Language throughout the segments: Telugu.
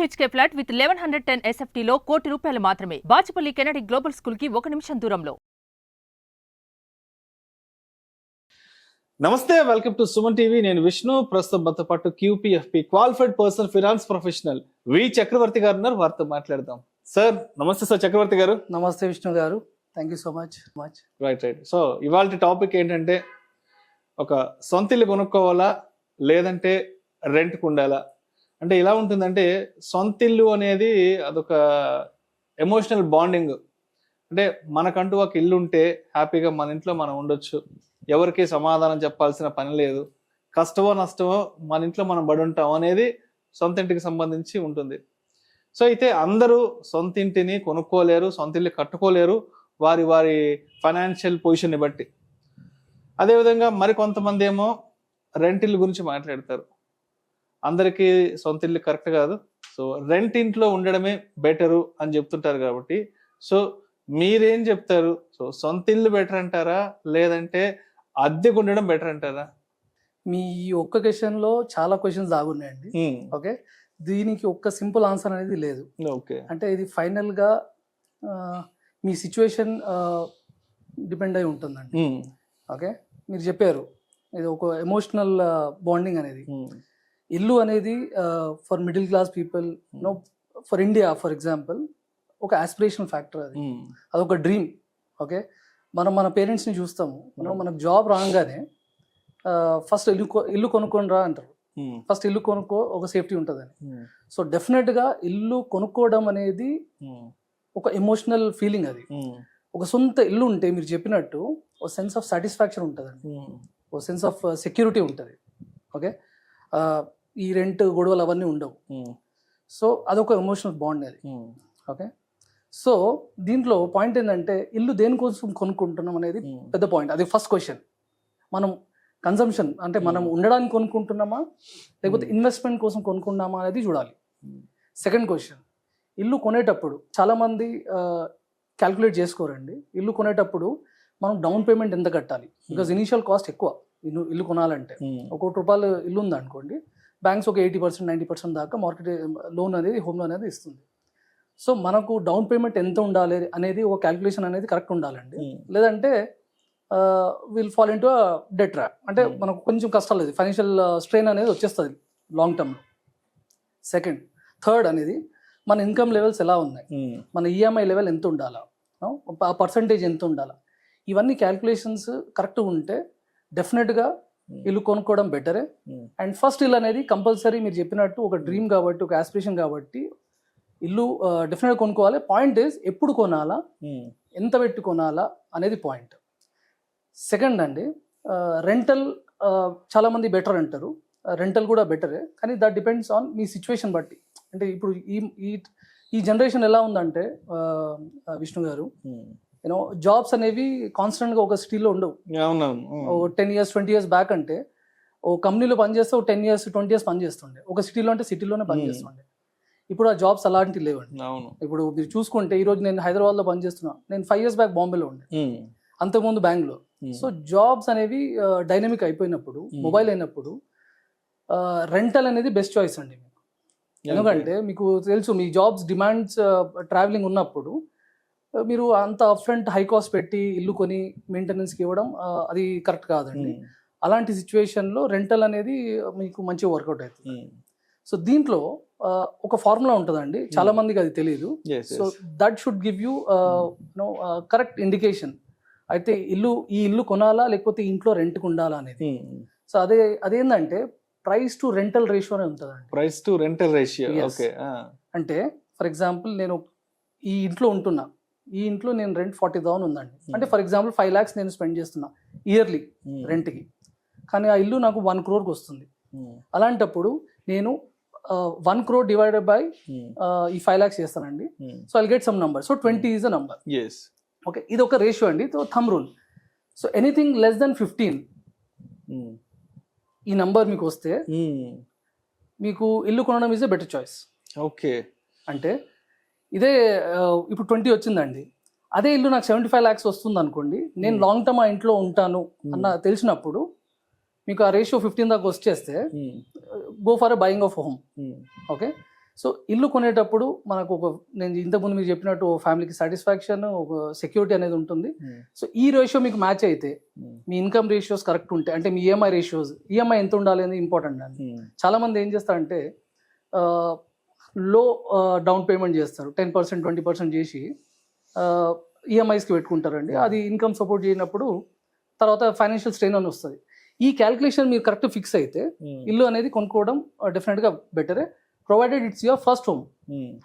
BHK ఫ్లాట్ విత్ 1110 SFT లో ₹1 కోటి మాత్రమే. బాచుపల్లి కెనడి గ్లోబల్ స్కూల్ కి 1 నిమిషం దూరంలో. నమస్తే, వెల్కమ్ టు సుమన్ టీవీ. నేను విష్ణు. ప్రస్తుతం మనతో పాటు QPFP qualified person finance professional V Chakravarthy garu ఉన్నారు. వారితో మాట్లాడదాం. సార్ నమస్తే. సార్ చక్రవర్తి గారు. నమస్తే విష్ణు గారు, thank you so much. Right. So ఇవాళ టాపిక్ ఏంటంటే, ఒక సొంత ఇల్లు కొనుక్కోవాలా లేదంటే రెంట్కి ఉండాలా? అంటే ఇలా ఉంటుందంటే, సొంత ఇల్లు అనేది అదొక ఎమోషనల్ బాండింగ్. అంటే మనకంటూ ఒక ఇల్లు ఉంటే హ్యాపీగా మన ఇంట్లో మనం ఉండొచ్చు, ఎవరికి సమాధానం చెప్పాల్సిన పని లేదు, కష్టమో నష్టమో మన ఇంట్లో మనం పడి ఉంటాం అనేది సొంత ఇంటికి సంబంధించి ఉంటుంది. సో అయితే అందరూ సొంత ఇంటిని కొనుక్కోలేరు, సొంత ఇల్లు కట్టుకోలేరు, వారి వారి ఫైనాన్షియల్ పొజిషన్ని బట్టి. అదేవిధంగా మరి కొంతమంది ఏమో రెంట్ ఇల్లు గురించి మాట్లాడతారు. అందరికీ సొంత ఇల్లు కరెక్ట్ కాదు, సో రెంట్ ఇంట్లో ఉండడమే బెటరు అని చెప్తుంటారు. కాబట్టి సో మీరేం చెప్తారు? సో సొంత ఇల్లు బెటర్ అంటారా లేదంటే అద్దెకు ఉండడం బెటర్ అంటారా? మీ ఒక్క క్వశ్చన్ లో చాలా క్వశ్చన్స్ దాగున్నాయండి. ఓకే, దీనికి ఒక్క సింపుల్ ఆన్సర్ అనేది లేదు. ఓకే, అంటే ఇది ఫైనల్ గా మీ సిచ్యువేషన్ డిపెండ్ అయి ఉంటుందండి. ఓకే, మీరు చెప్పారు ఇది ఒక ఎమోషనల్ బాండింగ్ అనేది. ఇల్లు అనేది for middle class people, no, for India for example ఒక ఆస్పిరేషన్ ఫ్యాక్టర్. అది అదొక డ్రీమ్. ఓకే, మనం మన పేరెంట్స్ని చూస్తాము. మనకు జాబ్ రాగానే ఫస్ట్ ఇల్లు కొనుక్కొని రా అంటారు. ఫస్ట్ ఇల్లు కొనుక్కో, ఒక సేఫ్టీ ఉంటుందని. సో డెఫినెట్గా ఇల్లు కొనుక్కోవడం అనేది ఒక ఎమోషనల్ ఫీలింగ్. అది ఒక సొంత ఇల్లు ఉంటే మీరు చెప్పినట్టు ఒక సెన్స్ ఆఫ్ సాటిస్ఫాక్షన్ ఉంటుందండి, ఒక సెన్స్ ఆఫ్ సెక్యూరిటీ ఉంటుంది. ఓకే, ఈ రెంట్ గొడవలు అవన్నీ ఉండవు. సో అదొక ఎమోషనల్ బాండ్ అది. ఓకే, సో దీంట్లో పాయింట్ ఏంటంటే, ఇల్లు దేనికోసం కొనుక్కుంటున్నాం అనేది పెద్ద పాయింట్. అది ఫస్ట్ క్వశ్చన్. మనం కన్సంప్షన్ అంటే మనం ఉండడానికి కొనుక్కుంటున్నామా లేకపోతే ఇన్వెస్ట్మెంట్ కోసం కొనుక్కున్నామా అనేది చూడాలి. సెకండ్ క్వశ్చన్, ఇల్లు కొనేటప్పుడు చాలామంది క్యాల్కులేట్ చేసుకోరండి. ఇల్లు కొనేటప్పుడు మనం డౌన్ పేమెంట్ ఎంత కట్టాలి, బికాజ్ ఇనీషియల్ కాస్ట్ ఎక్కువ. ఇల్లు కొనాలంటే ₹1 కోటి ఇల్లు ఉందనుకోండి, బ్యాంక్స్ ఒక 80% 90% దాకా మార్కెట్ లోన్ అనేది, హోమ్ లోన్ అనేది ఇస్తుంది. సో మనకు డౌన్ పేమెంట్ ఎంత ఉండాలి అనేది ఒక క్యాల్కులేషన్ అనేది కరెక్ట్ ఉండాలండి. లేదంటే will fall into det trap. అంటే మనకు కొంచెం కష్టాలు, లేదు ఫైనాన్షియల్ స్ట్రెయిన్ అనేది వచ్చేస్తుంది లాంగ్ టర్మ్లో. సెకండ్, థర్డ్ అనేది మన ఇన్కమ్ లెవెల్స్ ఎలా ఉన్నాయి, మన EMI లెవెల్ ఎంత ఉండాలా, ఆ పర్సంటేజ్ ఎంత ఉండాలా, ఇవన్నీ క్యాల్కులేషన్స్ కరెక్ట్ ఉంటే డెఫినెట్గా ఇల్లు కొనుక్కోవడం బెటరే. అండ్ ఫస్ట్ ఇల్లు అనేది కంపల్సరీ, మీరు చెప్పినట్టు ఒక డ్రీమ్ కాబట్టి, ఒక ఆస్పిరేషన్ కాబట్టి ఇల్లు డెఫినెట్గా కొనుక్కోవాలి. పాయింట్ ఈజ్ ఎప్పుడు కొనాలా, ఎంత పెట్టి కొనాలా అనేది పాయింట్. సెకండ్ అండి, రెంటల్ చాలామంది బెటర్ అంటారు. రెంటల్ కూడా బెటరే, కానీ that depends on me situation బట్టి. అంటే ఇప్పుడు ఈ జనరేషన్ ఎలా ఉందంటే విష్ణు గారు, యూనో జాబ్స్ అనేవి కాన్స్టెంట్గా ఒక సిటీలో ఉండవు. 10 years 20 years బ్యాక్ అంటే ఓ కంపెనీలో పనిచేస్తే ఒక 10 years 20 years పనిచేస్తుండే, ఒక సిటీలో అంటే సిటీలోనే పనిచేస్తుండే. ఇప్పుడు ఆ జాబ్స్ అలాంటివి లేవండి. ఇప్పుడు మీరు చూసుకుంటే, ఈరోజు నేను హైదరాబాద్లో పనిచేస్తున్నా, నేను 5 years బ్యాక్ బాంబేలో ఉండే, అంతకుముందు బెంగళూరు. సో జాబ్స్ అనేవి డైనమిక్ అయిపోయినప్పుడు, మొబైల్ అయినప్పుడు రెంటల్ అనేది బెస్ట్ చాయిస్ అండి మీకు. ఎందుకంటే మీకు తెలుసు, మీ జాబ్స్ డిమాండ్స్ ట్రావెలింగ్ ఉన్నప్పుడు మీరు అంత అప్ఫ్రంట్ హై కాస్ట్ పెట్టి ఇల్లు కొని మెయింటెనెన్స్కి ఇవ్వడం అది కరెక్ట్ కాదండి. అలాంటి సిచ్యువేషన్లో రెంటల్ అనేది మీకు మంచిగా వర్కౌట్ అవుతుంది. సో దీంట్లో ఒక ఫార్ములా ఉంటుందండి, చాలా మందికి అది తెలియదు. So that should give you correct indication. అయితే ఈ ఇల్లు కొనాలా లేకపోతే ఇంట్లో రెంట్కి ఉండాలా అనేది. సో అదేంటంటే ప్రైస్ టు రెంటల్ రేషియో అని ఉంటుందండి. Price to rental ratio. Okay, అంటే ఫర్ ఎగ్జాంపుల్ నేను ఈ ఇంట్లో ఉంటున్నా, ఈ ఇంట్లో నేను రెంట్ 40,000 ఉందండి. అంటే ఫర్ ఎగ్జాంపుల్ 5 lakhs నేను స్పెండ్ చేస్తున్నా ఇయర్లీ రెంట్కి, కానీ ఆ ఇల్లు నాకు 1 crore వస్తుంది. అలాంటప్పుడు నేను 1 crore డివైడెడ్ బై ఈ 5 lakhs చేస్తానండి. So I'll get some number. So 20 is a number. Okay, ఇది ఒక రేషియో అండి, thumb rule. So anything less than 15 ఈ నంబర్ మీకు వస్తే మీకు ఇల్లు కొనడం is a better choice. Okay, అంటే ఇదే ఇప్పుడు 20 వచ్చిందండి, అదే ఇల్లు నాకు 75 lakhs వస్తుంది అనుకోండి, నేను లాంగ్ టర్మ్ ఆ ఇంట్లో ఉంటాను అన్న తెలిసినప్పుడు మీకు ఆ రేషియో 15 దాకా వచ్చేస్తే go for a buying of home. Okay, so ఇల్లు కొనేటప్పుడు మనకు నేను ఇంతకుముందు మీరు చెప్పినట్టు ఫ్యామిలీకి సాటిస్ఫాక్షన్, ఒక సెక్యూరిటీ అనేది ఉంటుంది. సో ఈ రేషియో మీకు మ్యాచ్ అయితే, మీ ఇన్కమ్ రేషియోస్ కరెక్ట్ ఉంటే, అంటే మీ ఈఎంఐ రేషియోస్, ఈఎంఐ ఎంత ఉండాలి అనేది ఇంపార్టెంట్ అండి. చాలా మంది ఏం చేస్తారంటే లో డౌన్ పేమెంట్ చేస్తారు, 10% 20% చేసి ఈఎంఐస్కి పెట్టుకుంటారండి. అది ఇన్కమ్ సపోర్ట్ చేయనప్పుడు తర్వాత ఫైనాన్షియల్ స్ట్రెయిన్ అని వస్తుంది. ఈ క్యాలిక్యులేషన్ మీరు కరెక్ట్ ఫిక్స్ అయితే ఇల్లు అనేది కొనుక్కోవడం డెఫినెట్గా బెటరే, provided it's your first home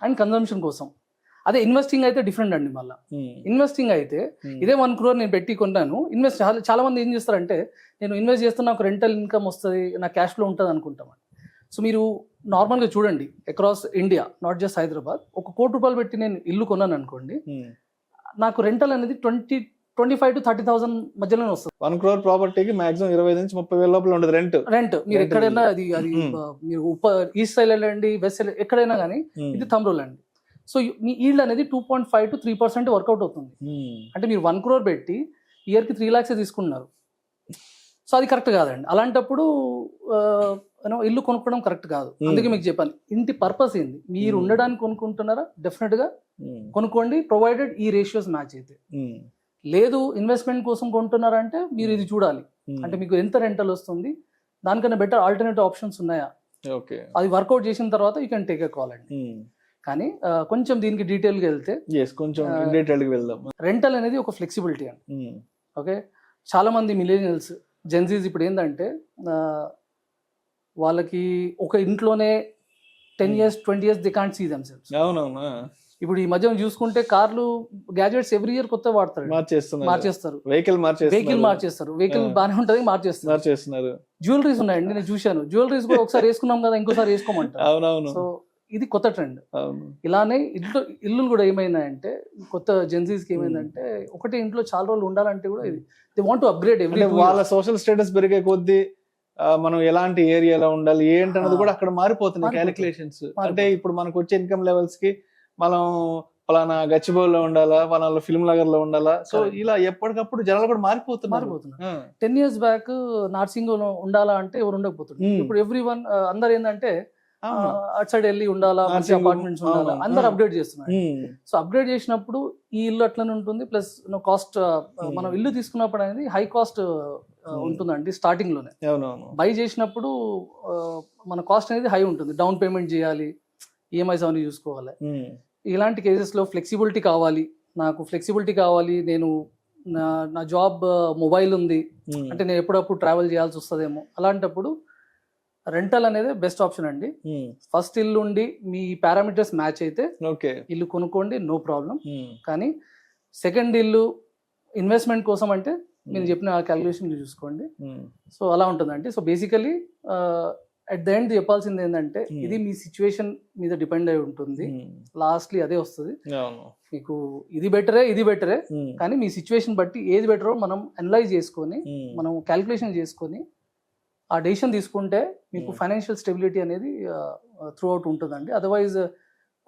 and consumption కోసం. అదే ఇన్వెస్టింగ్ అయితే డిఫరెంట్ అండి. మళ్ళీ ఇన్వెస్టింగ్ అయితే ఇదే 1 crore నేను పెట్టి కొన్నాను, చాలా మంది ఏం చేస్తారంటే నేను ఇన్వెస్ట్ చేస్తున్నా, నాకు రెంటల్ ఇన్కమ్ వస్తుంది, నా క్యాష్ ఫ్లో ఉంటుంది అనుకుంటామండి. సో మీరు నార్మల్గా చూడండి across India, not just Hyderabad, 1 కోటి రూపాయలు పెట్టి నేను ఇల్లు కొన్నాను అనుకోండి, నాకు రెంటల్ అనేది 25,000 to 30,000 మధ్యలోనే వస్తుంది. 1 crore ప్రాపర్టీకి మాక్సిమం 20,000 నుంచి 30,000 లోపల ఉండదు రెంట్. మీరు ఎక్కడైనా అది మీరు ఈస్ట్ సైడ్ వెళ్ళండి, వెస్ట్ సైడ్ ఎక్కడైనా కానీ ఇది థంబ్ రూల్ అండి. సో మీ ఈల్డ్ అనేది 2.5 to 3% వర్కౌట్ అవుతుంది. అంటే మీరు 1 crore పెట్టి ఇయర్కి 3 lakhs తీసుకున్నారు. సో అది కరెక్ట్ కాదండి. అలాంటప్పుడు ఇల్లు కొనుక్కోవడం కరెక్ట్ కాదు. అందుకే మీకు చెప్పాను, ఇంటి పర్పస్ ఏంది, మీరు ఉండడానికి కొనుక్కుంటున్నారా, డెఫినెట్గా కొనుక్కోండి, ప్రొవైడెడ్ ఈ రేషియోస్ మ్యాచ్ అయితే. లేదు ఇన్వెస్ట్మెంట్ కోసం కొంటున్నారంటే మీరు ఇది చూడాలి, అంటే మీకు ఎంత రెంటల్ వస్తుంది, దానికన్నా బెటర్ ఆల్టర్నేటివ్ ఆప్షన్స్ ఉన్నాయా, అది వర్కౌట్ చేసిన తర్వాత you can take a call అండి. కానీ కొంచెం దీనికి డీటెయిల్గా వెళ్తే, రెంటల్ అనేది ఒక ఫ్లెక్సిబిలిటీ అండి. ఓకే, చాలా మంది మిలేనియల్స్, జెన్జీస్ ఇప్పుడు ఏంటంటే వాళ్ళకి ఒక ఇంట్లోనే 10 years 20 years they can't see themselves. ఇప్పుడు ఈ మధ్య చూసుకుంటే కార్లు, గ్యాజెట్స్ ఎవ్రీ ఇయర్ కొత్త వాడతారు, మార్చేస్తారు, వెహికల్ మార్చేస్తారు, వెహికల్ బాగానే ఉంటుంది, మార్చేస్తున్నారు. జ్యువెలరీస్ ఉన్నాయండి, నేను చూశాను, జ్యువెలరీస్ కూడా ఒకసారి వేసుకున్నాం కదా ఇంకోసారి వేసుకోమంటారు. సో ఇది కొత్త ట్రెండ్. ఇలానే ఇల్లు కూడా ఏమైందంటే, కొత్త జెన్జీస్ కి ఏమైందంటే, ఒకటి ఇంట్లో చాలా రోజులు ఉండాలంటే కూడా ఇది they want to upgrade every. వాళ్ళ సోషల్ స్టేటస్ పెరిగే కొద్దీ మనం ఎలాంటి ఏరియాలో ఉండాలి ఏంటన్నది కూడా అక్కడ మారిపోతుంది క్యాలిక్యులేషన్స్. అంటే ఇప్పుడు మనకు వచ్చే ఇన్కమ్ లెవెల్స్ కి మనం పలానా గచ్చిబౌలిలో ఉండాలా, పలానా ఫిల్మ్ నగర్ లో ఉండాలా, సో ఇలా ఎప్పటికప్పుడు జనాలు కూడా మారిపోతున్నారు. 10 years బ్యాక్ నార్సింగ్ ఉండాలా అంటే ఎవరు ఉండకపోతుంది. ఇప్పుడు ఎవ్రీ వన్ అందరు ఏంటంటే అటు సైడ్ వెళ్ళి ఉండాలా, మంచి అపార్ట్మెంట్స్ ఉండాలా, అందరు అప్గ్రేడ్ చేస్తున్నారు. సో అప్గ్రేడ్ చేసినప్పుడు ఈ ఇల్లు అట్లనే ఉంటుంది. ప్లస్ కాస్ట్, మనం ఇల్లు తీసుకున్నప్పుడు అనేది హై కాస్ట్ ఉంటుందండి స్టార్టింగ్ లోనే. బై చేసినప్పుడు మన కాస్ట్ అనేది హై ఉంటుంది, డౌన్ పేమెంట్ చేయాలి, ఈఎంఐస్ అవన్నీ చూసుకోవాలి. ఇలాంటి కేసెస్ లో ఫ్లెక్సిబిలిటీ కావాలి, నాకు ఫ్లెక్సిబిలిటీ కావాలి, నేను నా జాబ్ మొబైల్ ఉంది అంటే నేను ఎప్పుడప్పుడు ట్రావెల్ చేయాల్సి వస్తుందేమో, అలాంటప్పుడు రెంటల్ అనేది బెస్ట్ ఆప్షన్ అండి. ఫస్ట్ ఇల్లు ఉండి మీ పారామీటర్స్ మ్యాచ్ అయితే ఇల్లు కొనుక్కోండి, నో ప్రాబ్లం. కానీ సెకండ్ ఇల్లు ఇన్వెస్ట్మెంట్ కోసం అంటే మీరు చెప్పిన క్యాలిక్యులేషన్ చూసుకోండి. సో అలా ఉంటుందండి. So basically at the end చెప్పాల్సింది ఏంటంటే, ఇది మీ సిచ్యువేషన్ మీద డిపెండ్ అయి ఉంటుంది, లాస్ట్లీ అదే వస్తుంది. మీకు ఇది బెటరే, కానీ మీ సిచ్యువేషన్ బట్టి ఏది బెటరో మనం అనలైజ్ చేసుకొని, మనం క్యాలిక్యులేషన్ చేసుకొని ఆ డెసిషన్ తీసుకుంటే మీకు ఫైనాన్షియల్ స్టెబిలిటీ అనేది త్రూ అవుట్ ఉంటుందండి. అదర్వైజ్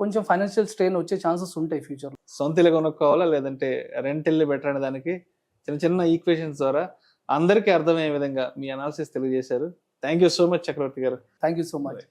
కొంచెం ఫైనాన్షియల్ స్ట్రెయిన్ వచ్చే ఛాన్సెస్ ఉంటాయి ఫ్యూచర్ లో. సొంత ఇల్లు కొనుక్కోవాలా లేదంటే రెంట్ ఇల్లు బెటర్ అనే దానికి చిన్న చిన్న ఈక్వేషన్స్ ద్వారా అందరికీ అర్థమయ్యే విధంగా మీ అనాలిసిస్ తెలియజేశారు. థ్యాంక్ యూ సో మచ్ చక్రవర్తి గారు. Thank you so much.